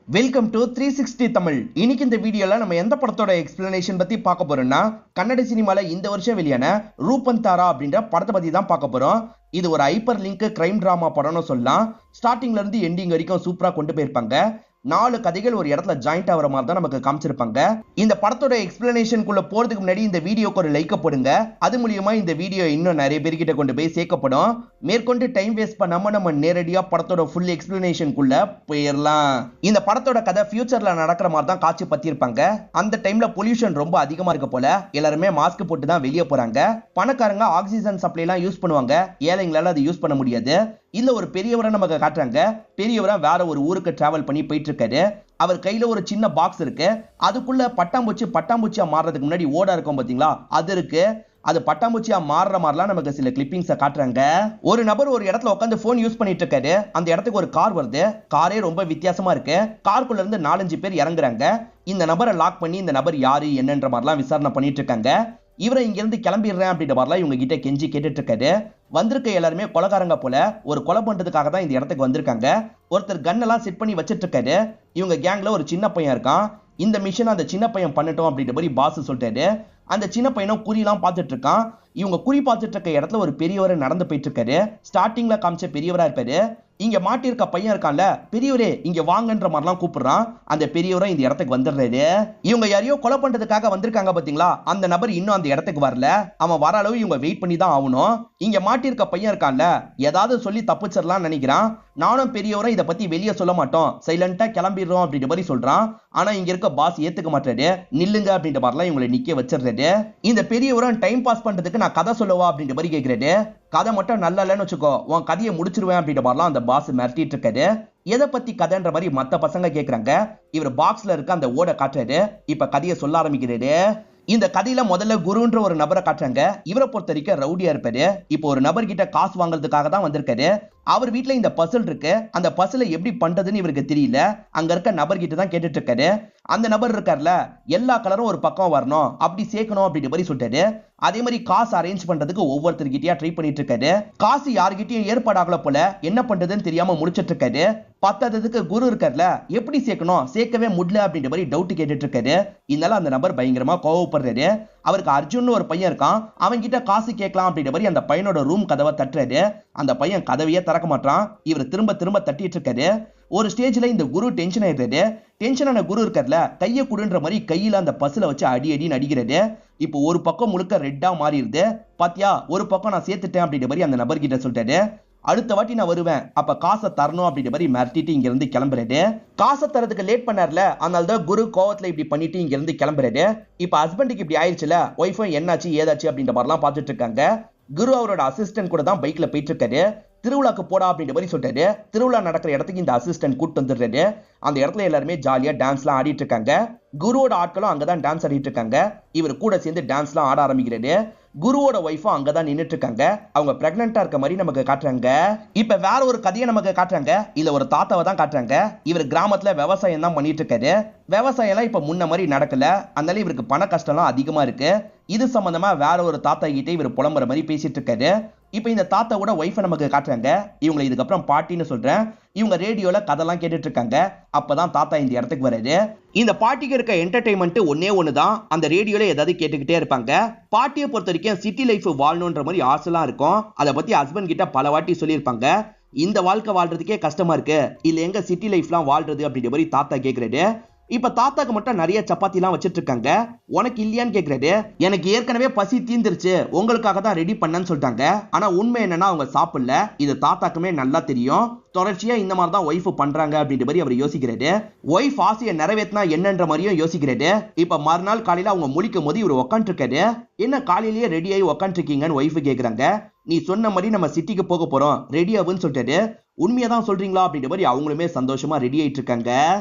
Welcome to 360 Tamil. இன்னைக்கு இந்த வீடியோல நம்ம எந்த படத்தோட எக்ஸ்பிளனேஷன் பத்தி பார்க்க போறோம்னா, கன்னட சினிமால இந்த வருஷம் வெளியான ரூபந்தாரா அப்படின்ற படத்தை பத்தி தான் பார்க்க போறோம். இது ஒரு ஹைப்பர் லிங்க் கிரைம் டிராமா படம்னு சொல்லலாம். ஸ்டார்டிங்ல இருந்து எண்டிங் வரைக்கும் சூப்பரா கொண்டு போயிருப்பாங்க. 4 கதைகள் ஒரு இடத்துல ஜாயிண்ட் ஆகிற மாதிரி தான் நமக்கு காமிச்சிருப்பாங்க. இந்த படத்தோட எக்ஸ்பிளனேஷனுக்குள்ள போறதுக்கு முன்னாடி இந்த வீடியோக்கு ஒரு லைக் போடுங்க. அது மூலியமா இந்த வீடியோ இன்னும் நிறைய பேர்கிட்ட கொண்டு போய் சேர்க்கப்படும். மேற்கொண்டு டைம் வேஸ்ட் பண்ணாம நம்ம நேரடியா படத்தோட ஃபுல் எக்ஸ்பிளனேஷனுக்குள்ள போயிடலாம். இந்த படத்தோட கதை ஃபியூச்சர்ல நடக்கிற மாதிரி தான் காட்சி பத்திருப்பாங்க. அந்த டைம்ல பொல்யூஷன் ரொம்ப அதிகமா இருக்க போல எல்லாருமே மாஸ்க் போட்டு தான் வெளியே போறாங்க. பணக்காரங்க ஆக்சிஜன் சப்ளை எல்லாம் யூஸ் பண்ணுவாங்க, ஏழைங்களால அது யூஸ் பண்ண முடியாது. இல்ல ஒரு பெரியவரை நமக்கு காட்டுறாங்க. பெரியவரா வேற ஒரு ஊருக்கு டிராவல் பண்ணி போயிட்டு இருக்காரு. அவர் கையில ஒரு சின்ன பாக்ஸ் இருக்கு. அதுக்குள்ள பட்டாம்பூச்சியா மாறுறதுக்கு முன்னாடி ஓடா இருக்கும் பாத்தீங்களா, அது இருக்கு. அது பட்டாம்பூச்சியா மாறுற மாதிரிலாம் நமக்கு சில கிளிப்பிங்ஸை காட்டுறாங்க. ஒரு நபர் ஒரு இடத்துல உட்காந்து போன் யூஸ் பண்ணிட்டு இருக்காரு. அந்த இடத்துக்கு ஒரு கார் வருது. காரே ரொம்ப வித்தியாசமா இருக்கு. காருக்குள்ள இருந்து 4-5 பேர் இறங்குறாங்க. இந்த நபரை லாக் பண்ணி இந்த நபர் யாரு என்னன்ற மாதிரிலாம் விசாரணை பண்ணிட்டு இருக்காங்க. இவரை இங்க இருந்து கிளம்பிடுறேன் அப்படின்ற மாதிரிலாம் இவங்க கிட்ட கெஞ்சி கேட்டுட்டு இருக்காரு. வந்திருக்க எல்லாருமே கொலைகாரங்க போல ஒரு கொலை பண்றதுக்காக தான் இந்த இடத்துக்கு வந்திருக்காங்க. ஒருத்தர் கன்னெல்லாம் செட் பண்ணி வச்சிட்டு இருக்காரு. இவங்க கேங்ல ஒரு சின்ன பையன் இருக்கான். இந்த மிஷன் அந்த சின்ன பையன் பண்ணட்டும் அப்படின்ற மாதிரி பாஸ் சொல்லிட்டாரு. அந்த சின்ன பையனும் குறியெல்லாம் பார்த்துட்டு இருக்கான். இவங்க குறி பார்த்துட்டு இருக்க இடத்துல ஒரு பெரியவர் நடந்து போயிட்டு இருக்காரு. ஸ்டார்டிங்ல காமிச்ச பெரியவரா இருப்பாரு. இங்க மாட்டிருக்க பையன் இருக்கான்ல, பெரியவரே இங்க வாங்கன்ற மாதிரிலாம் கூப்பிடுறான். அந்த பெரியவரும் இந்த இடத்துக்கு வந்துடுறாரு. இவங்க யாரையோ கொலை பண்றதுக்காக வந்திருக்காங்க பாத்தீங்களா, அந்த நபர் இன்னும் அந்த இடத்துக்கு வரல. அவன் வர அளவு இவங்க வெயிட் பண்ணி தான் ஆகணும். இங்க மாட்டிருக்க பையன் இருக்கான்ல, ஏதாவது சொல்லி தப்பிச்சிடலாம் நினைக்கிறான். நானும் பெரியவரும் இதை பத்தி வெளியே சொல்ல மாட்டோம், சைலண்டா கிளம்பிடுறோம் அப்படின்ற மாதிரி சொல்றான். ஆனா இங்க இருக்க பாஸ் ஏத்துக்க மாட்டாரு. நில்லுங்க அப்படின்ற மாதிரிலாம் இவங்களை நிக்க வச்சிடுறாரு. இந்த பெரியவரும் டைம் பாஸ் பண்றதுக்கு நான் கதை சொல்லவா அப்படின்ற மாதிரி கேட்கிறாரு. கதை மட்டும் நல்லா இல்லைன்னு வச்சுக்கோ, உன் கதையை முடிச்சிருவேன் அப்படின்ற மாதிரிலாம் அந்த பாஸ் மிரட்டிட்டு இருக்காரு. எதை பத்தி கதைன்ற மாதிரி மத்த பசங்க கேக்குறாங்க. இவர் பாக்ஸ்ல இருக்க அந்த ஓட காட்டுறாரு. இப்ப கதையை சொல்ல ஆரம்பிக்கிறாரு. இந்த கதையில முதல்ல குருன்ற ஒரு நபரை காட்டுறாங்க. இவரை பொறுத்த வரைக்கும் ரவுடியா இருப்பாரு. இப்போ ஒரு நபர் கிட்ட காசு வாங்குறதுக்காக தான் வந்திருக்காரு. அவர் வீட்டுல இந்த பசில் இருக்கு. அந்த பசிலை எப்படி பண்றதுன்னு இவருக்கு தெரியல. அங்க இருக்க நபர் கிட்ட தான் கேட்டுட்டு இருக்காரு. அந்த நபர் இருக்கார்ல, எல்லா கலரும் ஒரு பக்கம் வரணும், அப்படி சேர்க்கணும் அப்படின்ற மாதிரி சொல்லிட்டாரு. அதே மாதிரி காசு அரேஞ்ச் பண்றதுக்கு ஒவ்வொருத்தர்கிட்டயா ட்ரை பண்ணிட்டு இருக்காரு. காசு யாருகிட்டயும் ஏற்பாடாகல போல, என்ன பண்றதுன்னு தெரியாம முடிச்சிட்டு இருக்காரு. பத்தாததுக்கு குரு இருக்கார்ல, எப்படி சேர்க்கணும் சேர்க்கவே முடியல அப்படின்ற மாதிரி டவுட் கேட்டுட்டு இருக்காரு. இதனால அந்த நபர் பயங்கரமா கோவப்படுறாரு. அவருக்கு அர்ஜுன் ஒரு பையன் இருக்கான். அவன் கிட்ட காசு கேட்கலாம் அப்படின்ற மாதிரி அந்த பையனோட ரூம் கதவை தட்டுறாரு. அந்த பையன் கதவையே திறக்க மாட்டான். இவர் திரும்ப திரும்ப தட்டிட்டு இருக்காரு. ஒரு ஸ்டேஜ்ல இந்த குரு டென்ஷன் ஆயிடுறாரு. டென்ஷனான குரு இருக்கார்ல, கையை குடுன்ற மாதிரி கையில அந்த பஸ்ல வச்சு அடி நடிக்கிறாரு. இப்போ ஒரு பக்கம் முழுக்க ரெட்டா மாறிடுது. பாத்தியா, ஒரு பக்கம் நான் சேர்த்துட்டேன் அப்படின்ற மாதிரி அந்த நபர் கிட்ட சொல்லிட்டாரு. அடுத்த வாட்டி நான் வருவேன், அப்ப காசை தரணும் அப்படின்ற மாதிரி மிரட்டிட்டு இங்க இருந்து கிளம்புறாரு. காசை தரதுக்கு லேட் பண்ணார்ல, அதனால தான் குரு கோவத்துல இப்படி பண்ணிட்டு இங்க இருந்து கிளம்புறாரு. இப்ப ஹஸ்பண்டுக்கு இப்படி ஆயிடுச்சுல, ஒய்ஃபும் என்னாச்சு ஏதாச்சு அப்படின்ற மாதிரிலாம் பார்த்துட்டு இருக்காங்க. குரு அவரோட அசிஸ்டன்ட் கூட தான் பைக்ல போயிட்டு இருக்காரு. திருவிழாக்கு போடா அப்படின்ற மாதிரி சொல்லிட்டாரு. திருவிழா நடக்கிற இடத்துக்கு இந்த அசிஸ்டன்ட் கூட்டு வந்துடுறாரு. அந்த இடத்துல எல்லாருமே ஜாலியா டான்ஸ்லாம் ஆடிட்டு இருக்காங்க. குருவோட ஆட்களும் அங்கதான் டான்ஸ் ஆடிட்டு இருக்காங்க. இவர் கூட சேர்ந்து டான்ஸ்லாம் ஆட ஆரம்பிக்கிறாரு. குருவோட ஒய்ஃபும் அங்கதான் நின்னுட்டு இருக்காங்க. அவங்க பிரெக்னெண்டா இருக்க மாதிரி நமக்கு காட்டுறாங்க. இப்ப வேற ஒரு கதையை நமக்கு காட்டுறாங்க. இல்ல ஒரு தாத்தாவை தான் காட்டுறாங்க. இவர் கிராமத்துல விவசாயம் தான் பண்ணிட்டு இருக்காரு. விவசாயம் எல்லாம் இப்ப முன்ன மாதிரி நடக்கல. அதனால இவருக்கு பண கஷ்டம்லாம் அதிகமா இருக்கு. இது சம்பந்தமா வேற ஒரு தாத்தா கிட்ட இவர் புலம்புற மாதிரி பேசிட்டு இருக்காரு. இப்ப இந்த தாத்தாவோட ஒய்ஃபை நமக்கு காட்டுறாங்க. இவங்களை இதுக்கப்புறம் பாட்டின்னு சொல்றேன். இவங்க ரேடியோல கதெல்லாம் கேட்டுட்டு இருக்காங்க. அப்பதான் தாத்தா இந்த இடத்துக்கு வராரு. இந்த பாட்டிக்கு இருக்க என்டர்டைன்மெண்ட் ஒன்னே ஒண்ணுதான், அந்த ரேடியோல ஏதாவது கேட்டுக்கிட்டே இருப்பாங்க. பாட்டியை பொறுத்த வரைக்கும் சிட்டி லைஃப் வாழணுன்ற மாதிரி ஆசைலாம் இருக்கும். அதை பத்தி ஹஸ்பண்ட் கிட்ட பல வாட்டி சொல்லியிருப்பாங்க. இந்த வாழ்க்கை வாழ்றதுக்கே கஷ்டமா இருக்கு, இல்ல எங்க சிட்டி லைஃப்லாம் வாழ்றது அப்படின்ற மாதிரி தாத்தா கேட்கிறாரு. இப்ப தாத்தாக்கு மட்டும் நிறைய சப்பாத்தி எல்லாம் வச்சிட்டு இருக்காங்க. உனக்கு இல்லையான்னு கேக்குறாரு. எனக்கு ஏற்கனவே பசி தீந்துருச்சு, உங்களுக்காக தான் ரெடி பண்ணன்னு சொல்லிட்டாங்க. ஆனா உண்மை என்னன்னா அவங்க சாப்பிடல. இது தாத்தாக்குமே நல்லா தெரியும். தொடர்ச்சியா இந்த மாதிரி தான் ஒய்ஃப் பண்றாங்க அப்படின்ற மாதிரி அவர் யோசிக்கிறாரு. ஒய்ஃப் ஆசையை நிறைவேற்றினா என்னன்ற மாதிரியும் யோசிக்கிறாரு. இப்ப மறுநாள் காலையில அவங்க முழிக்கும் போது இவர் உட்காந்து இருக்காரு. என்ன காலையிலேயே ரெடி ஆகி உட்காந்து இருக்கீங்கன்னு ஒய்ஃப் கேக்குறாங்க. நீ சொன்ன மாதிரி நம்ம சிட்டிக்கு போக போறோம், ரெடி ஆகுன்னு சொல்லிட்டாரு. உண்மையதான் சொல்றீங்களா அப்படின்ற மாதிரி அவங்களுமே சந்தோஷமா ரெடி ஆயிட்டு இருக்காங்க.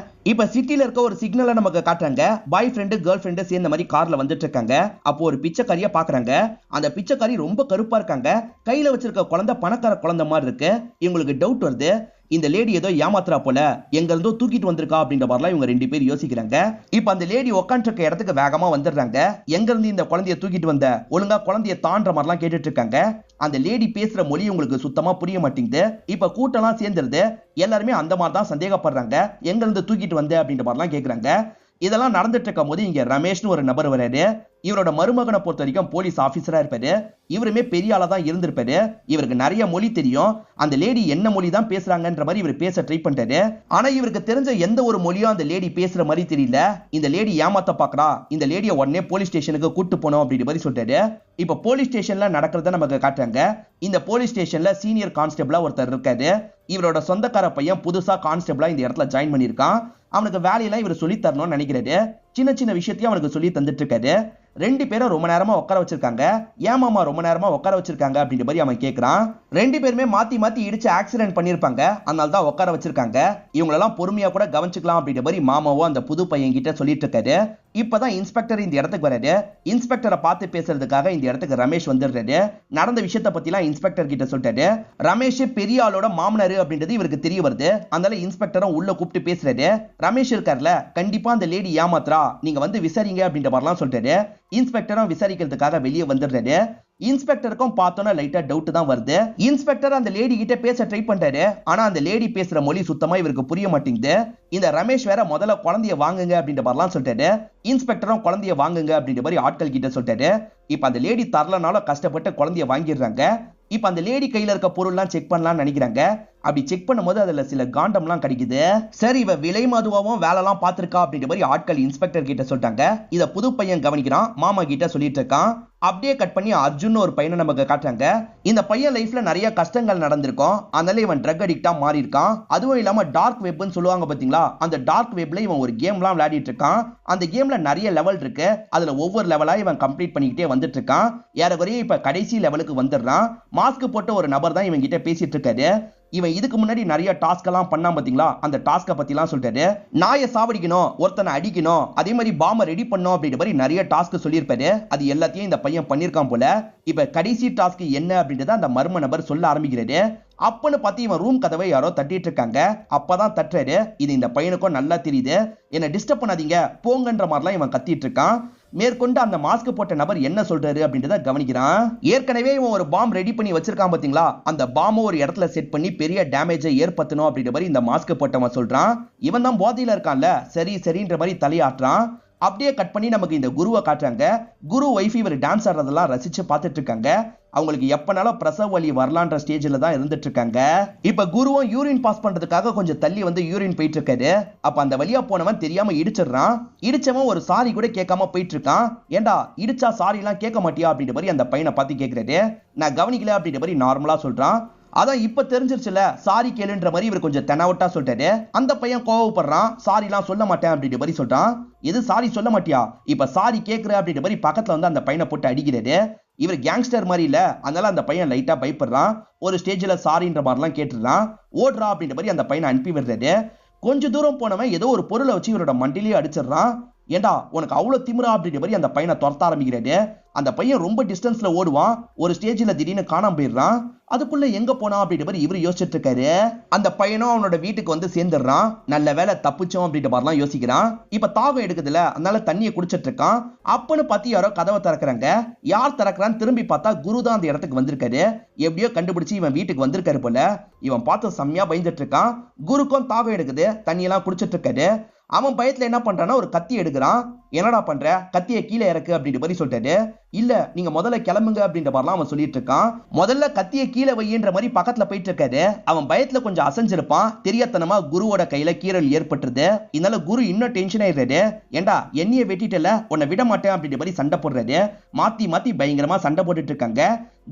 இப்ப சிட்டில இருக்க ஒரு சிக்னலை நமக்கு காட்டுறாங்க. பாய் ஃப்ரெண்டு கேர்ள் ஃப்ரெண்டு சேர்ந்த மாதிரி கார்ல வந்துட்டு இருக்காங்க. அப்போ ஒரு பிச்சைக்காரியா பாக்குறாங்க. அந்த பிச்சைக்காரி ரொம்ப கருப்பா இருக்காங்க. கையில வச்சிருக்க குழந்தை பணக்கார குழந்தை மாதிரி இருக்கு. இவங்களுக்கு டவுட் வருது, இந்த லேடி ஏதோ ஏமாத்துறா போல, எங்க இருந்தோ தூக்கிட்டு வந்திருக்கா அப்படின்ற மாதிரிலாம் இவங்க 2 பேர் யோசிக்கிறாங்க. இப்ப அந்த லேடி உட்காந்துருக்க இடத்துக்கு வேகமா வந்துடுறாங்க. எங்க இருந்து இந்த குழந்தைய தூக்கிட்டு வந்த, ஒழுங்கா குழந்தைய தான்ற மாதிரிலாம் கேட்டுட்டு இருக்காங்க. அந்த லேடி பேசுற மொழி உங்களுக்கு சுத்தமா புரிய மாட்டேங்குது. இப்ப கூட்டம்லாம் சேர்ந்துருது. எல்லாருமே அந்த மாதிரி தான் சந்தேகப்படுறாங்க. எங்க இருந்து தூக்கிட்டு வந்த அப்படின்ற மாதிரிலாம் கேக்குறாங்க. இதெல்லாம் நடந்துட்டு இருக்கும் போது இங்க ரமேஷ்னு ஒரு நபர் வராரு. இவரோட மருமகனை பொறுத்த வரைக்கும் போலீஸ் ஆபீசரா இருப்பாரு. இவருமே பெரிய ஆளா தான் இருந்திருப்பாரு. இவருக்கு நிறைய மொழி தெரியும். அந்த லேடி என்ன மொழி தான் பேசுறாங்கன்ற மாதிரி இவர் பேச ட்ரை பண்றாரு. ஆனா இவருக்கு தெரிஞ்ச எந்த ஒரு மொழியும் அந்த லேடி பேசுற மாதிரி தெரியல. இந்த லேடி ஏமாத்த பாக்குறா, இந்த லேடியை உடனே போலீஸ் ஸ்டேஷனுக்கு கூட்டு போனோம் அப்படின்ற மாதிரி சொல்றாரு. இப்ப போலீஸ் ஸ்டேஷன்ல நடக்கிறத நமக்கு காட்டுறாங்க. இந்த போலீஸ் ஸ்டேஷன்ல சீனியர் கான்ஸ்டபிளா ஒருத்தர் இருக்காரு. இவரோட சொந்தக்கார பையன் புதுசா கான்ஸ்டபிளா இந்த இடத்துல ஜாயின் பண்ணிருக்கான். அவனுக்கு வேலையெல்லாம் இவர் சொல்லி தரணும்னு நினைக்கிறாரு. சின்ன சின்ன விஷயத்தையும் அவனுக்கு சொல்லி தந்துட்டு இருக்காரு. 2 பேரும் ரொம்ப நேரமா உட்கார வச்சிருக்காங்க. ஏமாமா ரொம்ப நேரமா உட்கார வச்சிருக்காங்க அப்படின்ற மாதிரி அவன் கேட்கறான். 2 பேருமே மாத்தி மாத்தி இடிச்சு ஆக்சிடென்ட் பண்ணிருப்பாங்க, அதனால தான் உட்கார வச்சிருக்காங்க. இவங்களெல்லாம் பொறுமையா கூட கவனிச்சுக்கலாம் அப்படின்ற மாதிரி மாமாவோ அந்த புது பையன் கிட்ட சொல்லிட்டு இருக்காரு. இப்பதான் இன்ஸ்பெக்டர் இந்த இடத்துக்கு வராரு. இன்ஸ்பெக்டரை பார்த்து பேசுறதுக்காக இந்த இடத்துக்கு ரமேஷ் வந்துடுறாரு. நடந்த விஷயத்தை பத்தி எல்லாம் இன்ஸ்பெக்டர் கிட்ட சொல்லிட்டாரு. ரமேஷ் பெரிய ஆளோட மாமனாரு அப்படின்றது இவருக்கு தெரிய வருது. அதனால இன்ஸ்பெக்டரும் உள்ள கூப்பிட்டு பேசுறாரு. ரமேஷ் இருக்கார்ல, கண்டிப்பா அந்த லேடி ஏமாத்துறா, நீங்க வந்து விசாரிங்க அப்படின்ற மாதிரிலாம் சொல்லிட்டாரு. இன்ஸ்பெக்டரும் விசாரிக்கிறதுக்காக வெளியே வந்துடுறாரு. இன்ஸ்பெக்டருக்கும் பார்த்தோன்னா லைட்டா டவுட் தான் வருது. இன்ஸ்பெக்டர் அந்த லேடி கிட்ட பேச ட்ரை பண்றாரு. ஆனா அந்த லேடி பேசுற மொழி சுத்தமா இவருக்கு புரிய மாட்டேங்குது. இந்த ரமேஷ் வேற முதல்ல குழந்தைய வாங்குங்க அப்படின்ற மாதிரிலாம் சொல்லிட்டாரு. இன்ஸ்பெக்டரும் குழந்தைய வாங்குங்க அப்படின்ற மாதிரி ஆட்கள் கிட்ட சொல்லிட்டாரு. இப்ப அந்த லேடி தரலனால கஷ்டப்பட்டு குழந்தைய வாங்கிடுறாங்க. இப்ப அந்த லேடி கையில இருக்க பொருள்லாம் செக் பண்ணலாம்னு நினைக்கிறாங்க. அப்படி செக் பண்ணும்போது அதுல சில காண்டம்லாம் கிடைக்குது. சரி, இவ விலை மதுவாவும் வேலைலாம் பார்த்திருக்கா அப்படின்ற மாதிரி ஆட்கள் இன்ஸ்பெக்டர் கிட்ட சொல்லிட்டாங்க. இத புது பையன் கவனிக்கிறான். மாமா கிட்ட சொல்லிட்டு இருக்கான். அப்படியே கட் பண்ணி அர்ஜுன் ஒரு பையனை நமக்கு காட்டுறாங்க. இந்த பையன் லைஃப்ல நிறைய கஷ்டங்கள் நடந்திருக்கும். அதனால இவன் ட்ரக் அடிக்டா மாறி இருக்கான். அதுவும் இல்லாம டார்க் வெப்னு சொல்லுவாங்க பாத்தீங்களா, அந்த டார்க் வெப்ல இவன் ஒரு கேம்லாம் விளையாடிட்டு இருக்கான். அந்த கேம்ல நிறைய லெவல் இருக்கு. அதுல ஒவ்வொரு லெவலா இவன் கம்ப்ளீட் பண்ணிக்கிட்டே வந்துட்டு இருக்கான். ஏறக்குறைய இப்ப கடைசி லெவலுக்கு வந்துடுறான். மாஸ்க் போட்ட ஒரு நபர் தான் இவன் கிட்ட பேசிட்டு இருக்காரு. இவன் இதுக்கு முன்னாடி நிறைய டாஸ்க் எல்லாம் பண்ணா பாத்தீங்களா, அந்த டாஸ்க பத்தி எல்லாம் சொல்லிட்டாரு. நாயை சாவடிக்கணும், ஒருத்தனை அடிக்கணும், அதே மாதிரி பாம்ப ரெடி பண்ணணும் அப்படின்ற மாதிரி நிறைய டாஸ்க் சொல்லியிருப்பாரு. அது எல்லாத்தையும் இந்த பையன் பண்ணிருக்கான் போல. இப்ப கடைசி டாஸ்க் என்ன அப்படின்றத அந்த மர்ம நபர் சொல்ல ஆரம்பிக்கிறாரு. அப்பன்னு பார்த்து இவன் ரூம் கதவை யாரோ தட்டிட்டு இருக்காங்க. அப்பதான் தட்டுறாரு. இது இந்த பையனுக்கும் நல்லா தெரியுது. என்ன டிஸ்டர்ப் பண்ணாதீங்க போங்கன்ற மாதிரிலாம் இவன் கத்திட்டு இருக்கான். மேற்கொண்டு அந்த மாஸ்க் போட்ட நபர் என்ன சொல்றாரு அப்படின்றத கவனிக்கிறான். ஏற்கனவே இவன் ஒரு பாம் ரெடி பண்ணி வச்சிருக்கான் பாத்தீங்களா, அந்த பாம்பை ஒரு இடத்துல செட் பண்ணி பெரிய டேமேஜை ஏற்படுத்தணும் அப்படின்ற மாதிரி இந்த மாஸ்க் போட்டவன் சொல்றான். இவன் தான் போதையில இருக்கான்ல, சரி சரின்ற மாதிரி தலையாட்டுறான். அப்படியே கட் பண்ணி நமக்கு இந்த குருவை காட்டுறாங்க. குரு வைஃப் இவர் டான்ஸ் ஆடுறதெல்லாம் ரசிச்சு பார்த்துட்டு இருக்காங்க. அவங்களுக்கு எப்பனாலும் பிரசவ வலி வரலான்ற ஸ்டேஜ்ல தான் இருந்துட்டு இருக்காங்க. இப்ப குருவும் யூரின் பாஸ் பண்றதுக்காக கொஞ்சம் தள்ளி வந்து யூரின் போயிட்டு இருக்காரு. அப்ப அந்த வழியா போனவன் தெரியாம இடிச்சிடுறான். இடிச்சவன் ஒரு சாரி கூட கேட்காம போயிட்டு இருக்கான். ஏண்டா இடிச்சா சாரி எல்லாம் கேட்க மாட்டியா அப்படின்ற மாதிரி அந்த பையனை பார்த்து கேட்கிறாரு. நான் கவனிக்கல அப்படின்ற மாதிரி நார்மலா சொல்றான். அதான் இப்ப தெரிஞ்சிருச்சுல, சாரி கேளுன்ற மாதிரி இவர் கொஞ்சம் தெனாவட்டா சொல்லிட்டாரு. அந்த பையன் கோவப்படுறான். சாரி எல்லாம் சொல்ல மாட்டேன் அப்படின்ற மாதிரி சொல்றான். எது சாரி சொல்ல மாட்டியா, இப்ப சாரி கேட்கிற அப்படின்ற மாதிரி பக்கத்துல வந்து அந்த பையனை போட்டு அடிக்கிறாரு. இவர் கேங்ஸ்டர் மாதிரி இல்ல, அதனால அந்த பையன் லைட்டா பயப்படுறான். ஒரு ஸ்டேஜ்ல சாரின்ற மாதிரிலாம் கேட்டுறான். ஓடுறா அப்படின்ற மாதிரி அந்த பையனை அனுப்பி விடுறாரு. கொஞ்ச தூரம் போனவன் ஏதோ ஒரு பொருளை வச்சு இவரோட மண்டிலேயே அடிச்சிடறான். ஏண்டா உனக்கு அவ்வளவு திமிரா அப்படின்ற மாதிரி அந்த பையனை துரத்த ஆரம்பிக்கிறாரு. அந்த பையன் ரொம்ப டிஸ்டன்ஸ்ல ஓடுவான். ஒரு ஸ்டேஜ்ல திடீர்னு காணாம போயிடுறான். அதுக்குள்ள எங்க போனா அப்படின்ற மாதிரி இவரு யோசிச்சுட்டு இருக்காரு. அந்த பையனும் அவனோட வீட்டுக்கு வந்து சேர்ந்துடுறான். நல்ல வேலை தப்பிச்சோம் அப்படின்ற மாதிரிலாம் யோசிக்கிறான். இப்ப தாகம் எடுக்குதுல, அதனால தண்ணியை குடிச்சிட்டு இருக்கான். அப்பன்னு பார்த்து யாரோ கதவை திறக்கிறாங்க. யார் திறக்கிறான்னு திரும்பி பார்த்தா குரு தான் அந்த இடத்துக்கு வந்திருக்காரு. எப்படியோ கண்டுபிடிச்சு இவன் வீட்டுக்கு வந்திருக்காரு போல. இவன் பார்த்து செம்மையா பயந்துட்டு இருக்கான். குருக்கும் தாகம் எடுக்குது, தண்ணியெல்லாம் குடிச்சிட்டு இருக்காரு. அவன் பயத்துல என்ன பண்றான்னா ஒரு கத்தி எடுக்கிறான். என்னடா பண்ற, கத்தியை கீழே இறக்கு அப்படின்ற மாதிரி சொல்லிட்டாரு. இல்ல நீங்க முதல்ல கிளம்புங்க அப்படின்ற மாதிரிலாம் அவன் சொல்லிட்டு இருக்கான். முதல்ல கத்தியை கீழே வையின்ற மாதிரி பக்கத்துல போயிட்டு இருக்காரு. அவன் பயத்துல கொஞ்சம் அசைஞ்சிருப்பான். தெரியாதனமா குருவோட கையில கீறல் ஏற்பட்டுருது. இதனால குரு இன்னும் டென்ஷன் ஆயிடுறாரு. ஏண்டா என்னைய வெட்டிட்டல, உன்னை விட மாட்டேன் அப்படின்ற மாதிரி சண்டை போடுறாரு. மாத்தி மாத்தி பயங்கரமா சண்டை போட்டுட்டு இருக்காங்க.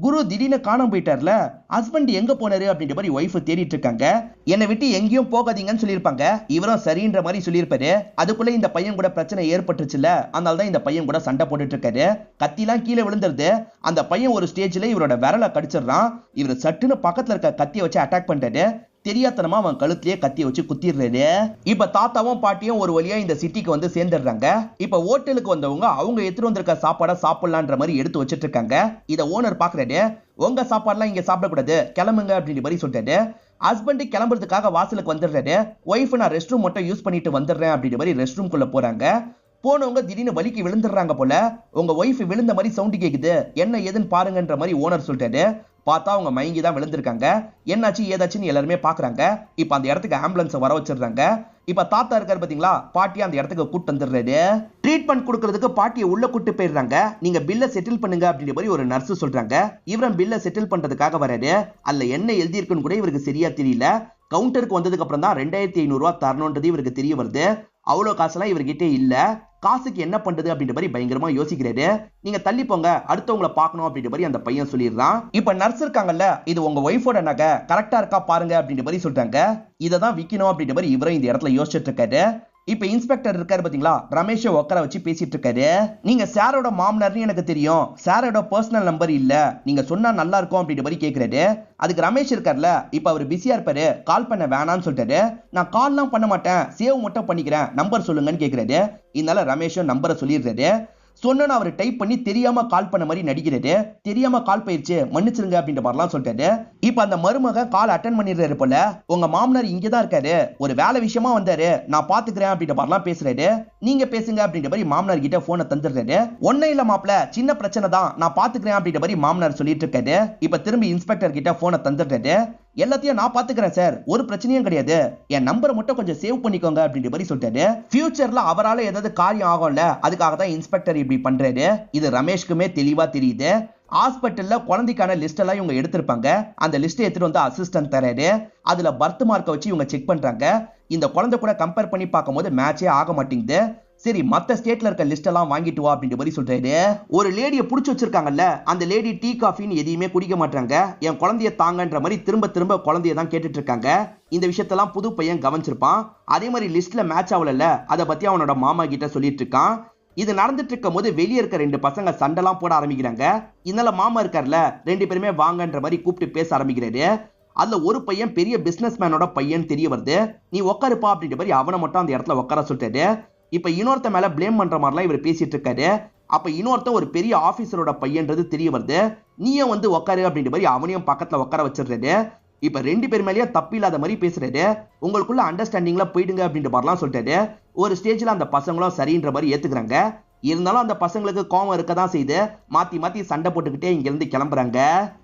குரு திடீர்னு காணாம போயிட்டார்ல, ஹஸ்பண்ட் எங்க போனாரு அப்படின்ற மாதிரி ஒய்ஃப் தேடிட்டு இருக்காங்க. என்னை விட்டு எங்கேயும் போகாதீங்கன்னு சொல்லியிருப்பாங்க. இவரும் சரின்ற மாதிரி சொல்லியிருப்பாரு. அதுக்குள்ள இந்த பையன் கூட பிரச்சனை ஏற்பட்டுச்சுல, அதனாலதான் இந்த பையன் கூட சண்டை போட்டுட்டு இருக்காரு. கத்திலாம் கீழே விழுந்துருது. அந்த பையன் ஒரு ஸ்டேஜ்ல இவரோட விரலை கடிச்சிடறான். இவர் சட்டுன்னு பக்கத்துல இருக்க கத்தியை வச்சு அட்டாக் பண்றாரு. தெரியாதனமா அவன் கழுத்திலேயே கத்தியை வச்சு குத்திடுறாரு. இப்ப தாத்தாவும் பாட்டியும் ஒரு வழியா இந்த சிட்டிக்கு வந்து சேர்ந்துடுறாங்க. இப்ப ஹோட்டலுக்கு வந்தவங்க அவங்க எடுத்துட்டு வந்திருக்க சாப்பாடை சாப்பிடலான்ற மாதிரி எடுத்து வச்சிட்டு இருக்காங்க. இத ஓனர் பாக்குறாரு. உங்க சாப்பாடுலாம் இங்க சாப்பிடக்கூடாது, கிளம்புங்க அப்படின்ற மாதிரி சொல்லிட்டாரு. ஹஸ்பண்ட் கிளம்புறதுக்காக வாசலுக்கு வந்துடுறாரு. ஒய்ஃப் நான் ரெஸ்ட் ரூம் மட்டும் யூஸ் பண்ணிட்டு வந்துடுறேன் அப்படின்ற மாதிரி ரெஸ்ட் ரூம்குள்ள போறாங்க. போனவங்க திடீர்னு வலிக்கு விழுந்துடுறாங்க போல. உங்க ஒய்ஃப் விழுந்த மாதிரி சவுண்ட் கேக்குது, என்ன ஏதுன்னு பாருங்கன்ற மாதிரி ஓனர் சொல்லிட்டாரு. பார்த்தா அவங்க மயங்கி தான் விழுந்திருக்காங்க. என்னாச்சு ஏதாச்சுன்னு எல்லாருமே பாக்குறாங்க. இப்ப அந்த இடத்துக்கு ஆம்புலன்ஸ் வர வச்சிடுறாங்க. இப்ப தாத்தா இருக்காரு பாத்தீங்களா, பாட்டி அந்த இடத்துக்கு கூட்டு வந்துடுறாரு. ட்ரீட்மெண்ட் கொடுக்கறதுக்கு பாட்டியை உள்ள கூட்டு போயிடுறாங்க. நீங்க பில்ல செட்டில் பண்ணுங்க அப்படின்ற மாதிரி ஒரு நர்ஸ் சொல்றாங்க. இவரும் பில்ல செட்டில் பண்றதுக்காக வராரு. அதுல என்ன எழுதி இருக்குன்னு கூட இவருக்கு சரியா தெரியல. கவுண்டருக்கு வந்ததுக்கு அப்புறம் தான் 2500 ரூபாய் தரணும்ன்றது இவருக்கு தெரிய வருது. அவ்வளவு காசுலாம் இவர்கிட்ட இல்ல. காசுக்கு என்ன பண்றது அப்படின்ற மாதிரி பயங்கரமா யோசிக்கிறாரு. நீங்க தள்ளி போங்க, அடுத்தவங்களை பார்க்கணும் அப்படின்ற மாதிரி அந்த பையன் சொல்லிடுறான். இப்ப நர்ஸ் இருக்காங்கல்ல, இது உங்க ஒய்ஃபோட நகை, கரெக்டா இருக்கா பாருங்க அப்படின்ற மாதிரி சொல்றாங்க. இததான் விக்கணும் அப்படின்ற மாதிரி இவரும் இந்த இடத்துல யோசிச்சுட்டு இருக்காரு. இப்ப இன்ஸ்பெக்டர் இருக்காரு பாத்தீங்களா, ரமேஷை உட்கார வச்சு பேசிட்டு இருக்காரு. நீங்க சாரோட மாமனார்னு எனக்கு தெரியும், சாரோட பர்சனல் நம்பர் இல்ல, நீங்க சொன்னா நல்லா இருக்கும் அப்படின்ற மாதிரி கேக்குறாரு. அதுக்கு ரமேஷ் இருக்கார்ல, இப்ப அவர் பிஸியா இருப்பாரு, கால் பண்ண வேணாம்னு சொல்லிட்டாரு. நான் கால்லாம் பண்ண மாட்டேன், சேவ் மட்டும் பண்ணிக்கிறேன், நம்பர் சொல்லுங்கன்னு கேக்குறாரு. இதனால ரமேஷும் நம்பரை சொல்லிடுறாரு. சொன்னா அவர் டைப் பண்ணி தெரியாம கால் பண்ண மாதிரி நடிக்கிறாரு. தெரியாம கால் போயிருச்சு, மன்னிச்சிருங்க அப்படின்ற மாதிரிலாம் சொல்லிட்டாரு. இப்ப அந்த மருமக கால் அட்டன் பண்ணிடுறாரு போல. உங்க மாமனார் இங்கதான் இருக்காரு, ஒரு வேலை விஷயமா வந்தாரு, நான் பாத்துக்கிறேன் அப்படின்ற மாதிரிலாம் பேசுறாரு. நீங்க பேசுங்க அப்படின்ற மாதிரி மாமனார் கிட்ட போனை தந்துடுறாரு. ஒன்னும் இல்ல மாப்பிள, சின்ன பிரச்சனை தான், நான் பாத்துக்கிறேன் அப்படின்ற மாதிரி மாமனார் சொல்லிட்டு இருக்காரு. இப்ப திரும்பி இன்ஸ்பெக்டர் கிட்ட போனை தந்துடுறாரு. எல்லாத்தையும் நான் பாத்துக்கிறேன் சார், ஒரு பிரச்சனையும் கிடையாது, என் நம்பரை மட்டும் கொஞ்சம் சேவ் பண்ணிக்கோங்க அப்படின்ற மாதிரி சொல்லிட்டாரு. ஃபியூச்சர்ல அவரால ஏதாவது காரியம் ஆகும்ல, அதுக்காக தான் இன்ஸ்பெக்டர் இப்படி பண்றாரு. இது ரமேஷ்க்குமே தெளிவா தெரியுது. ஹாஸ்பிட்டல்ல குழந்தைக்கான லிஸ்ட் எல்லாம் இவங்க எடுத்திருப்பாங்க. அந்த லிஸ்ட் எடுத்துட்டு வந்து அசிஸ்டன்ட் தராரு. அதுல பர்த் மார்க்கை வச்சு இவங்க செக் பண்றாங்க. இந்த குழந்தை கூட கம்பேர் பண்ணி பார்க்கும்போது மேட்சே ஆக மாட்டேங்குது. சரி, மத்த ஸ்டேட்ல இருக்க லிஸ்ட் எல்லாம் வாங்கிட்டு வா அப்படின்ற மாதிரி சொல்றாரு. ஒரு லேடியை புடிச்சு வச்சிருக்காங்கல்ல, அந்த லேடி டீ காஃபின்னு எதையுமே குடிக்க மாட்டாங்க. என் குழந்தைய தாங்கன்ற மாதிரி திரும்ப திரும்ப குழந்தைய தான் கேட்டுட்டு இருக்காங்க. இந்த விஷயத்தெல்லாம் புது பையன் கவனிச்சிருப்பான். அதே மாதிரி லிஸ்ட்ல மேட்ச் ஆகல, அதை பத்தி அவனோட மாமா கிட்ட சொல்லிட்டு இருக்கான். இது நடந்துட்டு இருக்கும் போது வெளியே இருக்க 2 பசங்க சண்டைலாம் போட ஆரம்பிக்கிறாங்க. இதனால மாமா இருக்கார்ல, 2 பேருமே வாங்கன்ற மாதிரி கூப்பிட்டு பேச ஆரம்பிக்கிறாரு. அதுல ஒரு பையன் பெரிய பிசினஸ் மேனோட பையன் தெரிய வருது. நீ உட்காருப்பா அப்படின்ற மாதிரி அவனை மட்டும் அந்த இடத்துல உட்கார சொல்லிட்டாரு. இப்ப இன்னொருத்த மேல பிளேம் பண்ற மாதிரிலாம் இவர் பேசிட்டு இருக்காரு. அப்ப இன்னொருத்த ஒரு பெரிய ஆபீசரோட பையன்றது தெரிய வருது. நீயும் வந்து உட்காரு அப்படின்ற மாதிரி அவனையும் பக்கத்துல உட்கார வச்சிடுறாரு. இப்ப 2 பேர் மேலேயே தப்பு இல்லாத மாதிரி பேசுறாரு. உங்களுக்குள்ள அண்டர்ஸ்டாண்டிங்ல போயிடுங்க அப்படின்ற மாதிரிலாம் சொல்லிட்டாரு. ஒரு ஸ்டேஜ்ல அந்த பசங்களும் சரின்ற மாதிரி ஏத்துக்கிறாங்க. இருந்தாலும் அந்த பசங்களுக்கு கோவம் இருக்கதான் செய்து மாத்தி மாத்தி சண்டை போட்டுக்கிட்டே இங்க இருந்து கிளம்புறாங்க.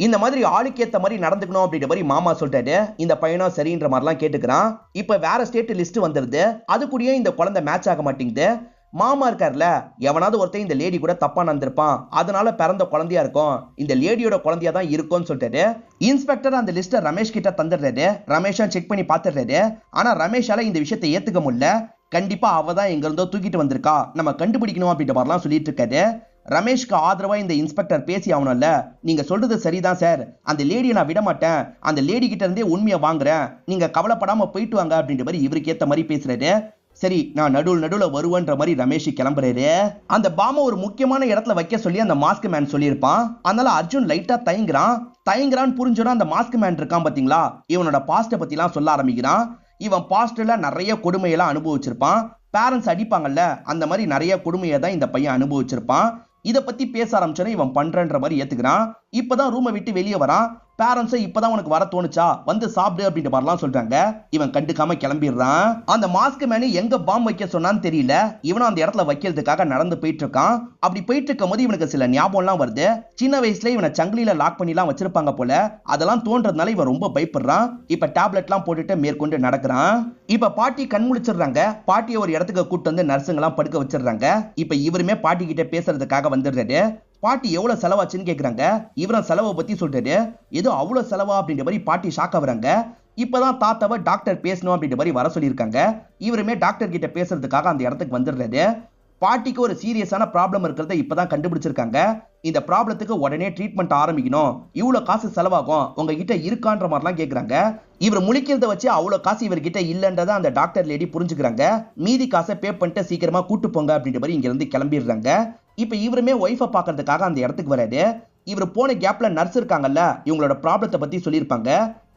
இந்த மாதிரி ஆளுக்கு ஏத்த மாதிரி நடந்துக்கணும் அப்படின்ற மாதிரி மாமா சொல்லிட்டாரு. இந்த பையனும் சரின்ற மாதிரிலாம் கேட்டுக்கிறான். இப்ப வேற ஸ்டேட் லிஸ்ட் வந்துருது. அது கூடயே இந்த குழந்தை மேட்ச் ஆக மாட்டேங்குது. மாமா இருக்கார்ல, எவனாவது ஒருத்தன் இந்த லேடி கூட தப்பா நடந்திருப்பான், அதனால பிறந்த குழந்தையா இருக்கும், இந்த லேடியோட குழந்தையா தான் இருக்கும்னு சொல்லிட்டாரு. இன்ஸ்பெக்டர் அந்த லிஸ்ட ரமேஷ் கிட்ட தந்துடுறாரு. ரமேஷும் செக் பண்ணி பாத்துடுறாரு. ஆனா ரமேஷால இந்த விஷயத்தை ஏத்துக்க முடியல. கண்டிப்பா அவ தான் எங்க இருந்தோ தூக்கிட்டு வந்திருக்கா, நம்ம கண்டுபிடிக்கணும் அப்படின்ற மாதிரிலாம் சொல்லிட்டு இருக்காரு. ரமேஷ்க்கு ஆதரவா இந்த இன்ஸ்பெக்டர் பேசி ஆகணும்ல. நீங்க சொல்றது சரிதான் சார், அந்த லேடியை நான் விட மாட்டேன், அந்த லேடி கிட்ட இருந்தே உண்மையை வாங்குறேன், நீங்க கவலைப்படாம போயிட்டு வாங்க அப்படின்ற மாதிரி இவருக்கு ஏத்த மாதிரி பேசுறாரு. சரி, நான் நடுவுல வருவேன்ற மாதிரி ரமேஷ் கிளம்புறாரு. அந்த பாம ஒரு முக்கியமான இடத்துல வைக்க சொல்லி அந்த மாஸ்க் மேன் சொல்லியிருப்பான். அதனால அர்ஜுன் லைட்டா தயங்குறான்னு புரிஞ்சோன்னா அந்த மாஸ்க் மேன் இருக்கான் பாத்தீங்களா, இவனோட பாஸ்ட பத்தி எல்லாம் சொல்ல ஆரம்பிக்கிறான். இவன் பாஸ்ட்ல நிறைய கொடுமையெல்லாம் அனுபவிச்சிருப்பான். பேரண்ட்ஸ் அடிப்பாங்கல்ல, அந்த மாதிரி நிறைய கொடுமையை தான் இந்த பையன் அனுபவிச்சிருப்பான். இத பத்தி பேச ஆரம்பிச்சோன்னா இவன் பண்றன்ற மாதிரி ஏத்துக்கிறான். இப்பதான் ரூமை விட்டு வெளியே வரான். பேரண்ட்ஸ் இப்பதான் உனக்கு வர தோணுச்சா, வந்து சாப்பிடு அப்படின்ற மாதிரிலாம் சொல்றாங்க. இவன் கண்டுக்காம கிளம்பிடுறான். அந்த மாஸ்க் மேனு எங்க பாம் வைக்க சொன்னான்னு தெரியல. இவனும் அந்த இடத்துல வைக்கிறதுக்காக நடந்து போயிட்டு இருக்கான். அப்படி போயிட்டு இருக்கும் போது இவனுக்கு சில ஞாபகம்லாம் வருது. சின்ன வயசுல இவனை சங்கிலியில லாக் பண்ணி எல்லாம் வச்சிருப்பாங்க போல. அதெல்லாம் தோன்றதுனால இவன் ரொம்ப பயப்படுறான். இப்ப டேப்லெட் எல்லாம் போட்டுட்டு மேற்கொண்டு நடக்கிறான். இப்ப பாட்டி கண் முழிச்சிடுறாங்க. பாட்டியை ஒரு இடத்துக்கு கூட்டு வந்து நர்சுங்க எல்லாம் படுக்க வச்சிடுறாங்க. இப்ப இவருமே பாட்டி கிட்ட பேசுறதுக்காக வந்துடுறாரு. பாட்டி எவ்வளவு செலவாச்சுன்னு கேக்குறாங்க. இவரும் செலவை பத்தி சொல்றாரு. ஏதோ அவ்வளவு செலவா அப்படின்ற மாதிரி பாட்டி ஷாக் ஆகுறாங்க. இப்பதான் தாத்தாவை டாக்டர் பேசணும் அப்படின்ற மாதிரி வர சொல்லியிருக்காங்க. இவருமே டாக்டர் கிட்ட பேசுறதுக்காக அந்த இடத்துக்கு வந்துடுறாரு. பாட்டிக்கு ஒரு சீரியஸான ப்ராப்ளம் இருக்கிறத இப்பதான் கண்டுபிடிச்சிருக்காங்க. இந்த ப்ராப்ளத்துக்கு உடனே ட்ரீட்மெண்ட் ஆரம்பிக்கணும், இவ்வளவு காசு செலவாகும், உங்ககிட்ட இருக்கான்ற மாதிரிலாம் கேக்குறாங்க. இவர் முழிக்கிறத வச்சு அவ்வளவு காசு இவர்கிட்ட இல்லன்றத அந்த டாக்டர் லேடி புரிஞ்சுக்கிறாங்க. மீதி காசை பே பண்ணிட்டு சீக்கிரமா கூட்டு போங்க அப்படின்ற மாதிரி இங்க இருந்து கிளம்பிடுறாங்க. இப்ப இவருமே ஒய்ஃபை பாக்குறதுக்காக அந்த இடத்துக்கு வராரு. இவர் போன கேப்ல நர்ஸ் இருக்காங்கல்ல, இவங்களோட ப்ராப்ளத்தை பத்தி சொல்லியிருப்பாங்க.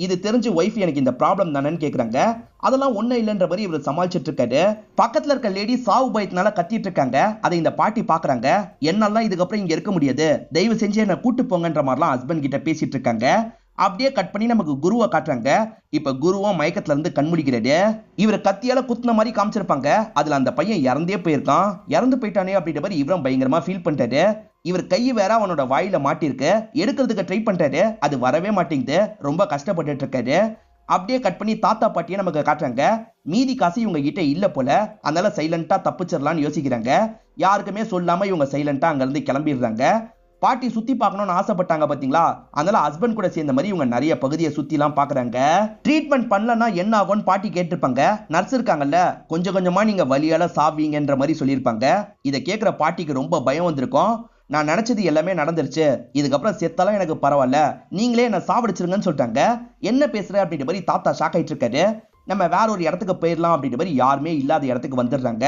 இது தெரிஞ்சு ஒய்ஃப் எனக்கு இந்த ப்ராப்ளம் தானேன்னு கேக்குறாங்க. அதெல்லாம் ஒண்ணும் இல்லைன்ற மாதிரி இவர் சமாளிச்சிட்டு இருக்காரு. பக்கத்துல இருக்க லேடி சாவு பயத்தினால கத்திட்டு இருக்காங்க. அதை இந்த பாட்டி பாக்குறாங்க. என்னால இதுக்கப்புறம் இங்க இருக்க முடியாது, தயவு செஞ்சு என்ன கூட்டு போங்கன்ற மாதிரிலாம் ஹஸ்பண்ட் கிட்ட பேசிட்டு இருக்காங்க. அப்படியே கட் பண்ணி நமக்கு குருவை காட்டுறாங்க. இப்ப குருவும் மயக்கத்துல இருந்து கண்முடிக்கிறாரு. இவர் கத்தியால குத்துன மாதிரி காமிச்சிருப்பாங்க. அதுல அந்த பையன் இறந்தே போயிருக்கான். இறந்து போயிட்டானே அப்படின்ற மாதிரி இவரும் பயங்கரமா ஃபீல் பண்ணிட்டாரு. இவர் கை வேற அவனோட வாயில மாட்டிருக்கு. எடுக்கிறதுக்கு ட்ரை பண்றாரு, அது வரவே மாட்டேங்குது. ரொம்ப கஷ்டப்பட்டுட்டு இருக்காரு. அப்படியே கட் பண்ணி தாத்தா பாட்டியை நமக்கு காட்டுறாங்க. மீதி காசு இவங்க கிட்ட இல்ல போல, அதனால சைலண்டா தப்பிச்சிடலாம்னு யோசிக்கிறாங்க. யாருக்குமே சொல்லாம இவங்க சைலண்டா அங்க இருந்து கிளம்பிடுறாங்க. பாட்டி சுத்தி பார்க்கணும்னு ஆசைப்பட்டாங்க பாத்தீங்களா, அதனால ஹஸ்பண்ட் கூட சேர்ந்த மாதிரி இவங்க நிறைய பகுதியை சுத்தி எல்லாம் பாக்குறாங்க. ட்ரீட்மெண்ட் பண்ணலன்னா என்ன ஆகும்னு பாட்டி கேட்டிருப்பாங்க. நர்ஸ் இருக்காங்கல்ல, கொஞ்சம் கொஞ்சமா நீங்க வலியால சாவீங்கன்ற மாதிரி சொல்லியிருப்பாங்க. இதை கேட்கிற பாட்டிக்கு ரொம்ப பயம் வந்திருக்கும். நான் நினைச்சது எல்லாமே நடந்துருச்சு, இதுக்கப்புறம் செத்தாலும் எனக்கு பரவாயில்ல, நீங்களே என்ன சாவடிச்சிருங்கன்னு சொல்லிட்டாங்க. என்ன பேசுற அப்படின்ற மாதிரி தாத்தா ஷாக் ஆயிட்டு இருக்காரு. நம்ம வேற ஒரு இடத்துக்கு போயிடலாம் அப்படின்ற மாதிரி யாருமே இல்லாத இடத்துக்கு வந்துடுறாங்க.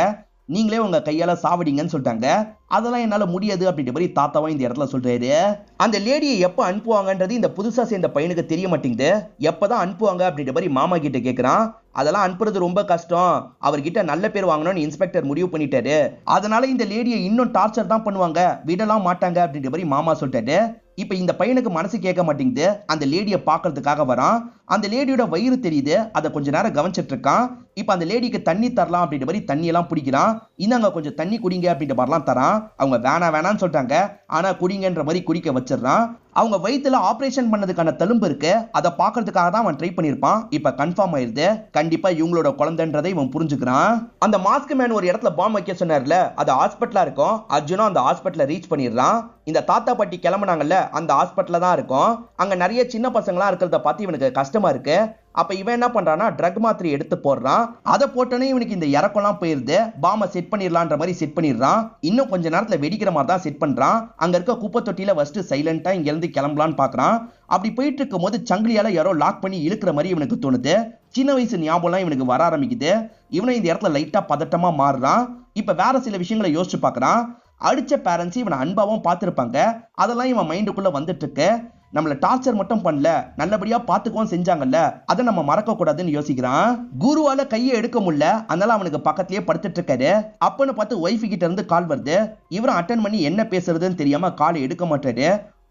நீங்களே உங்க கையால சாவடிங்கன்னு சொல்லிட்டாங்க. அதெல்லாம் என்னால முடியாது அப்படின்ற மாதிரி தாத்தாவும் இந்த இடத்துல சொல்றாரு. அந்த லேடியை எப்ப அனுப்புவாங்கன்றது இந்த புதுசா சேர்ந்த பையனுக்கு தெரிய மாட்டேங்குது. எப்பதான் அனுப்புவாங்க அப்படின்ற மாதிரி மாமா கிட்ட கேட்கிறான். அதெல்லாம் அனுப்புறது ரொம்ப கஷ்டம், அவர்கிட்ட நல்ல பேர் வாங்கணும்னு இன்ஸ்பெக்டர் முடிவு பண்ணிட்டாரு. அதனால இந்த லேடியை இன்னும் டார்ச்சர் தான் பண்ணுவாங்க, விடலாம் மாட்டாங்க அப்படின்ற மாதிரி மாமா சொல்லிட்டாரு. இப்ப இந்த பையனுக்கு மனசு கேட்க மாட்டேங்குது. அந்த லேடியை பாக்குறதுக்காக வரான். அந்த லேடியோட வயிறு தெரியுது, அதை கொஞ்ச நேரம் கவனிச்சிட்டு இருக்கான். இப்ப அந்த லேடிக்கு தண்ணி தரலாம் அப்படின்ற மாதிரி தண்ணி எல்லாம் பிடிக்கிறான். இந்தாங்க கொஞ்சம் தண்ணி குடிங்க அப்படின்ற மாதிரிலாம் தரான். அவங்க வேணான்னு சொல்லிட்டாங்க, ஆனா குடிங்கன்ற மாதிரி குடிக்க வச்சிடறான். அவங்க வயிற்றுல ஆபரேஷன் பண்ணதுக்கான தழும்பு இருக்கு, அதை பாக்குறதுக்காக தான் அவன் ட்ரை பண்ணிருப்பான். இப்ப கன்ஃபார்ம் ஆயிருது, கண்டிப்பா இவங்களோட குழந்தைன்றதை இவன் புரிஞ்சுக்கிறான். அந்த மாஸ்க் மேன் ஒரு இடத்துல பாம்பு வைக்க சொன்னார்ல, அது ஹாஸ்பிட்டலா இருக்கும். அர்ஜுனும் அந்த ஹாஸ்பிட்டல ரீச் பண்ணிடுறான். இந்த தாத்தா பாட்டி கிளம்புனாங்கல்ல, அந்த ஹாஸ்பிட்டல தான் இருக்கும். அங்க நிறைய சின்ன பசங்களா இருக்கிறத பார்த்து இவனுக்கு கஷ்டமா இருக்கு. அப்ப இவன் என்ன பண்றான்னா ட்ரக் மாத்திரை எடுத்து போடுறான். அதை போட்டோன்னே இவனுக்கு இந்த இறக்கம்லாம் போயிருது. பாம்பை செட் பண்ணிடலான்ற மாதிரி செட் பண்ணிடுறான். இன்னும் கொஞ்ச நேரத்துல வெடிக்கிற மாதிரி தான் செட் பண்றான். அங்க இருக்க குப்பை தொட்டியில ஃபர்ஸ்ட் சைலண்டா இங்க இருந்து கிளம்பலான்னு பாக்குறான். அப்படி போயிட்டு இருக்கும் போது சங்கிலியால யாரோ லாக் பண்ணி இழுக்கிற மாதிரி இவனுக்கு தோணுது. சின்ன வயசு ஞாபகம் இவனுக்கு வர ஆரம்பிக்குது. இவனை இந்த இடத்துல லைட்டா பதட்டமா மாறுறான். இப்ப வேற சில விஷயங்களை யோசிச்சு பாக்குறான். அடிச்ச பேரண்ட்ஸ் இவனை அன்பாவும் பார்த்திருப்பாங்க, அதெல்லாம் இவன் மைண்டுக்குள்ள வந்துட்டு இருக்கு. நம்மள டார்ச்சர் மட்டும் பண்ணல, நல்லபடியா பாத்துக்கவும் செஞ்சாங்கல்ல, அதை நம்ம மறக்க கூடாதுன்னு யோசிக்கிறான். குருவால கையை எடுக்க முடியல, அதனால அவனுக்கு பக்கத்திலேயே படுத்துட்டு இருக்காரு. அப்பன்னு பார்த்து ஒய்ஃப் கிட்ட இருந்து கால் வருது. இவரும் அட்டன் பண்ணி என்ன பேசுறதுன்னு தெரியாம காலை எடுக்க மாட்டாரு.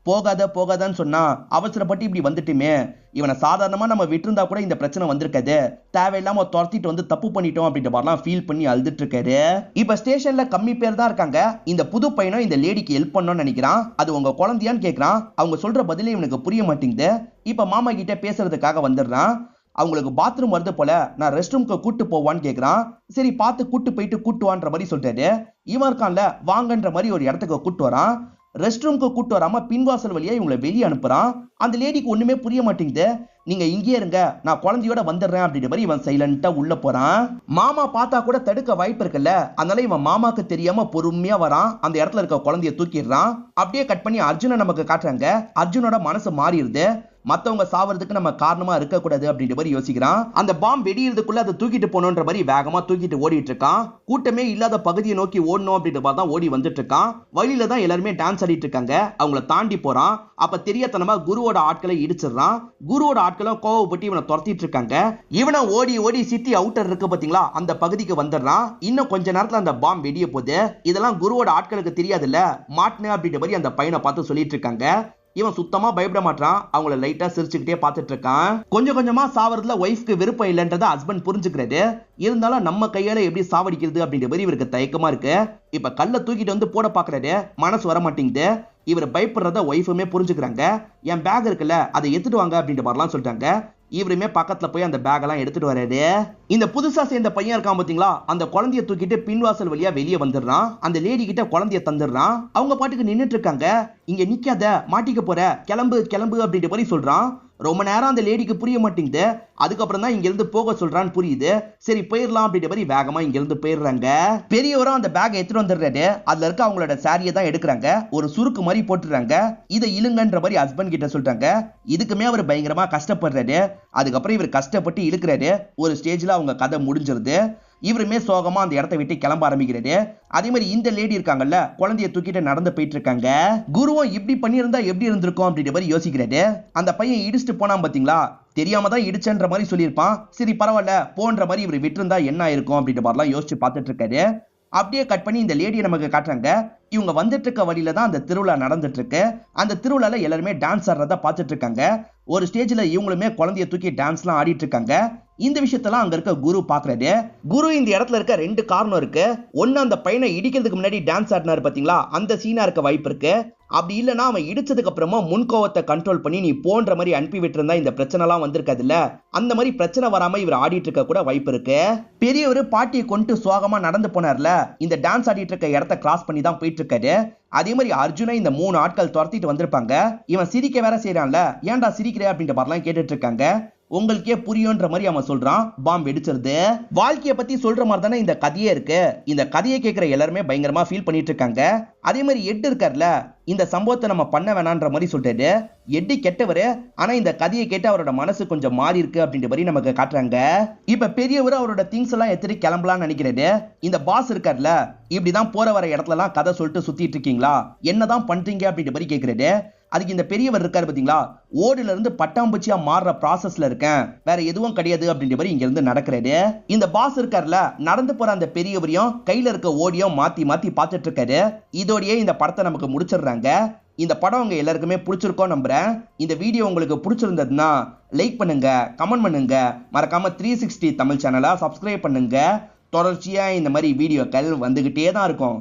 போகாதன்னு சொன்னா அவசரப்பட்டு இப்படி வந்துட்டுமே, இவனை சாதாரணமா நம்ம விட்டுருந்தா கூட இந்த பிரச்சனை வந்திருக்காது, தேவையில்லாம துரத்திட்டு வந்து தப்பு பண்ணிட்டோம் அப்படின்ற மாதிரிலாம் ஃபீல் பண்ணி அழுதுட்டு இருக்காரு. இப்ப ஸ்டேஷன்ல கம்மி பேர் தான் இருக்காங்க. இந்த புது பையனும் இந்த லேடிக்கு ஹெல்ப் பண்ணணும்னு நினைக்கிறான். அது உங்க குழந்தையான்னு கேட்கிறான். அவங்க சொல்ற பதிலே இவனுக்கு புரிய மாட்டேங்குது. இப்ப மாமா கிட்ட பேசுறதுக்காக வந்துடுறான். அவங்களுக்கு பாத்ரூம் வருது போல, நான் ரெஸ்ட் ரூம்க்கு கூட்டு போவான்னு கேட்கிறான். சரி பார்த்து கூட்டு போயிட்டு கூட்டுவான்ற மாதிரி சொல்றாரு. இவன் இருக்கான்ல, வாங்கன்ற மாதிரி ஒரு இடத்துக்கு கூட்டு வரான். ரெஸ்ட் ரூம்க்கு கூட்டு வராம பின்வாசல் வழியா இவங்களை வெளியே அனுப்புறான். அந்த லேடிக்கு ஒண்ணுமே புரிய மாட்டேங்குது. நீங்க இங்கே இருங்க, நான் குழந்தையோட வந்துடுறேன் அப்படின்ற மாதிரி இவன் சைலண்டா உள்ள போறான். மாமா பார்த்தா கூட தடுக்க வாய்ப்பு இருக்குல்ல, அதனால இவன் மாமாக்கு தெரியாம பொறுமையா வரான். அந்த இடத்துல இருக்க குழந்தைய தூக்கிடுறான். அப்படியே கட் பண்ணி அர்ஜுனை நமக்கு காட்டுறாங்க. அர்ஜுனோட மனசு மாறிடுது. மத்தவங்க சாவறதுக்கு நம்ம காரணமா இருக்க கூடாது அப்படின்ற மாதிரி யோசிக்கிறான். அந்த பாம்பு வெடிக்கிறதுக்குள்ள அதை தூக்கிட்டு போகணுன்ற மாதிரி வேகமா தூக்கிட்டு ஓடிட்டு இருக்கான். கூட்டமே இல்லாத பகுதியை நோக்கி ஓடணும் அப்படின்ற மாதிரி தான் ஓடி வந்துட்டு இருக்கான். வழியில தான் எல்லாருமே டான்ஸ் ஆடிட்டு இருக்காங்க. அவங்கள தாண்டி போறான். அப்ப தெரியாதனமா குருவோட ஆட்களை இடிச்சிடறான். குருவோட ஆட்களும் கோவப்பட்டு இவனை துரத்திட்டு இருக்காங்க. இவனை ஓடி ஓடி சிட்டி அவுட்டர் இருக்கு பாத்தீங்களா, அந்த பகுதிக்கு வந்துடுறான். இன்னும் கொஞ்ச நேரத்துல அந்த பாம்பு வெடிய போகுது. இதெல்லாம் குருவோட ஆட்களுக்கு தெரியாதுல்ல, மாட்டின அப்படின்ற மாதிரி அந்த பையனை பார்த்து சொல்லிட்டு இருக்காங்க. இவன் சுத்தமா பயப்பட மாட்டான். அவங்கள லைட்டா சிரிச்சுக்கிட்டே பார்த்துட்டு இருக்கான். கொஞ்சம் கொஞ்சமா சாவறதுல ஒய்ஃப்க்கு விருப்பம் இல்லைன்றத ஹஸ்பண்ட் புரிஞ்சுக்கிறாரு. இருந்தாலும் நம்ம கையால எப்படி சாவடிக்கிறது அப்படின்ற மாதிரி இவருக்கு தயக்கமா இருக்கு. இப்ப கல்ல தூக்கிட்டு வந்து போட பாக்குறாரு, மனசு வர மாட்டேங்குது. இவர் பயப்படுறத ஒய்ஃபுமே புரிஞ்சுக்கிறாங்க. என் பேக் இருக்குல்ல, அதை எடுத்துட்டு வாங்க அப்படின்ற மாதிரிலாம் சொல்றாங்க. இவருமே பக்கத்துல போய் அந்த பேக் எல்லாம் எடுத்துட்டு வராரு. இந்த புதுசா சேர்ந்த பையன் இருக்கான் பாத்தீங்களா, அந்த குழந்தைய தூக்கிட்டு பின்வாசல் வழியா வெளியே வந்துடுறான். அந்த லேடி கிட்ட குழந்தைய தந்துடுறான். அவங்க பாட்டுக்கு நின்னுட்டு இருக்காங்க. இங்க நிக்காத, மாட்டிக்க போற, கிளம்பு கிளம்பு அப்படின்ற மாதிரி சொல்றான். ரொம்ப நேரம் அந்த லேடிக்கு புரிய மாட்டேங்குது. அதுக்கப்புறம் தான் இங்க இருந்து போக சொல்றான்னு புரியுது. சரி போயிடலாம் அப்படின்ற மாதிரி வேகமா இங்க இருந்து போயிடுறாங்க. பெரியவரும் அந்த பேக் எடுத்துட்டு வந்துடுறாரு. அதுல இருக்க அவங்களோட சாரியை தான் எடுக்கிறாங்க. ஒரு சுருக்கு மாதிரி போட்டுறாங்க. இதை இழுங்கன்ற மாதிரி ஹஸ்பண்ட் கிட்ட சொல்றாங்க. இதுக்குமே அவர் பயங்கரமா கஷ்டப்படுறாரு. அதுக்கப்புறம் இவர் கஷ்டப்பட்டு இழுக்கிறாரு. ஒரு ஸ்டேஜ்ல அவங்க கதை முடிஞ்சிருது. இவருமே சோகமா அந்த இடத்தை விட்டு கிளம்ப ஆரம்பிக்கிறாரு. அதே மாதிரி இந்த லேடி இருக்காங்கல்ல, குழந்தைய தூக்கிட்டு நடந்து போயிட்டு இருக்காங்க. குருவும் இப்படி பண்ணியிருந்தா எப்படி இருந்திருக்கும் அப்படின்ற மாதிரி யோசிக்கிறாரு. அந்த பையன் இடிச்சுட்டு போனான் பாத்தீங்களா, தெரியாம தான் இடிச்சன்ற மாதிரி சொல்லியிருப்பான். சரி பரவாயில்ல போன்ற மாதிரி இவர் விட்டுருந்தா என்ன இருக்கும் அப்படின்ற மாதிரிலாம் யோசிச்சு பார்த்துட்டு இருக்காரு. அப்படியே கட் பண்ணி இந்த லேடியை நமக்கு காட்டுறாங்க. இவங்க வந்துட்டு இருக்க வழியில தான் அந்த திருவிழா நடந்துட்டு இருக்கு. அந்த திருவிழால எல்லாருமே டான்ஸ் ஆடுறத பார்த்துட்டு இருக்காங்க. ஒரு ஸ்டேஜ்ல இவங்களுமே குழந்தைய தூக்கி டான்ஸ்லாம் ஆடிட்டு இருக்காங்க. இந்த விஷயத்தெல்லாம் அங்க இருக்க குரு பாக்குறாரு. குரு இந்த இடத்துல இருக்க 2 காரணம் இருக்கு. ஒன்னு, அந்த பையனை இடிக்கிறதுக்கு முன்னாடி டான்ஸ் ஆடினாரு பாத்தீங்களா, அந்த சீனா இருக்க வாய்ப்பு இருக்கு. அப்படி இல்லனா அவன் இடிச்சதுக்கு அப்புறமா முன்கோவத்தை கண்ட்ரோல் பண்ணி நீ போன்ற மாதிரி அனுப்பி விட்டுருந்தா இந்த பிரச்சனை எல்லாம் வந்திருக்காதுல்ல, அந்த மாதிரி பிரச்சனை வராம இவர் ஆடிட்டு இருக்க கூட வாய்ப்பு இருக்கு. பெரியவர் பாட்டியை கொண்டு சுவாகமா நடந்து போனார்ல, இந்த டான்ஸ் ஆடிட்டு இருக்க இடத்த கிராஸ் பண்ணி தான் போயிட்டு இருக்காரு. அதே மாதிரி அர்ஜுனை இந்த 3 ஆட்கள் துரத்திட்டு வந்திருப்பாங்க. இவன் சிரிக்க வேற செய்யறான்ல, ஏன்டா சிரிக்கிற அப்படின்ற மாதிரிலாம் கேட்டுட்டு இருக்காங்க. உங்களுக்கே புரியும்ன்ற மாதிரி அவன் சொல்றான். பாம் வெடிச்சிருது. வாழ்க்கைய பத்தி சொல்ற மாதிரி தானே இந்த கதையே இருக்கு. இந்த கதையை கேட்கிற எல்லாருமே பயங்கரமா ஃபீல் பண்ணிட்டு இருக்காங்க. அதே மாதிரி எட்டு இருக்கார்ல, இந்த சம்பவத்தை நம்ம பண்ண வேணான்ற மாதிரி சொல்றாரு. எட்டி கெட்டவரு, ஆனா இந்த கதையை கேட்டு அவரோட மனசு கொஞ்சம் மாறி இருக்கு அப்படின்ற மாதிரி நமக்கு காட்டுறாங்க. இப்ப பெரியவர் அவரோட திங்ஸ் எல்லாம் எடுத்துட்டு கிளம்பலாம்னு நினைக்கிறாரு. இந்த பாஸ் இருக்கார்ல, இப்படிதான் போற வர இடத்துல எல்லாம் கதை சொல்லிட்டு சுத்திட்டு இருக்கீங்களா, என்னதான் பண்றீங்க அப்படின்ற மாதிரி கேட்கிறாரு. அதுக்கு இந்த பெரியவர் இருக்காரு பாத்தீங்களா, ஓடுல இருந்து பட்டாம்பூச்சியா மாறுற ப்ராசஸ்ல இருக்கேன், வேற எதுவும் கிடையாது அப்படின்ற மாதிரி இங்க இருந்து நடக்கிறாரு. இந்த பாஸ் இருக்காருல, நடந்து போற அந்த பெரியவரையும் கையில இருக்க ஓடியும் மாத்தி மாத்தி பார்த்துட்டு இருக்காரு. இதோடயே இந்த படத்தை நமக்கு முடிச்சிடுறாங்க. இந்த படம் உங்க எல்லாருக்குமே பிடிச்சிருக்கோம் நம்புறேன். இந்த வீடியோ உங்களுக்கு பிடிச்சிருந்ததுன்னா லைக் பண்ணுங்க, கமெண்ட் பண்ணுங்க, மறக்காம 360 தமிழ் சேனலை சப்ஸ்கிரைப் பண்ணுங்க. தொடர்ச்சியா இந்த மாதிரி வீடியோக்கள் வந்துகிட்டே தான் இருக்கும்.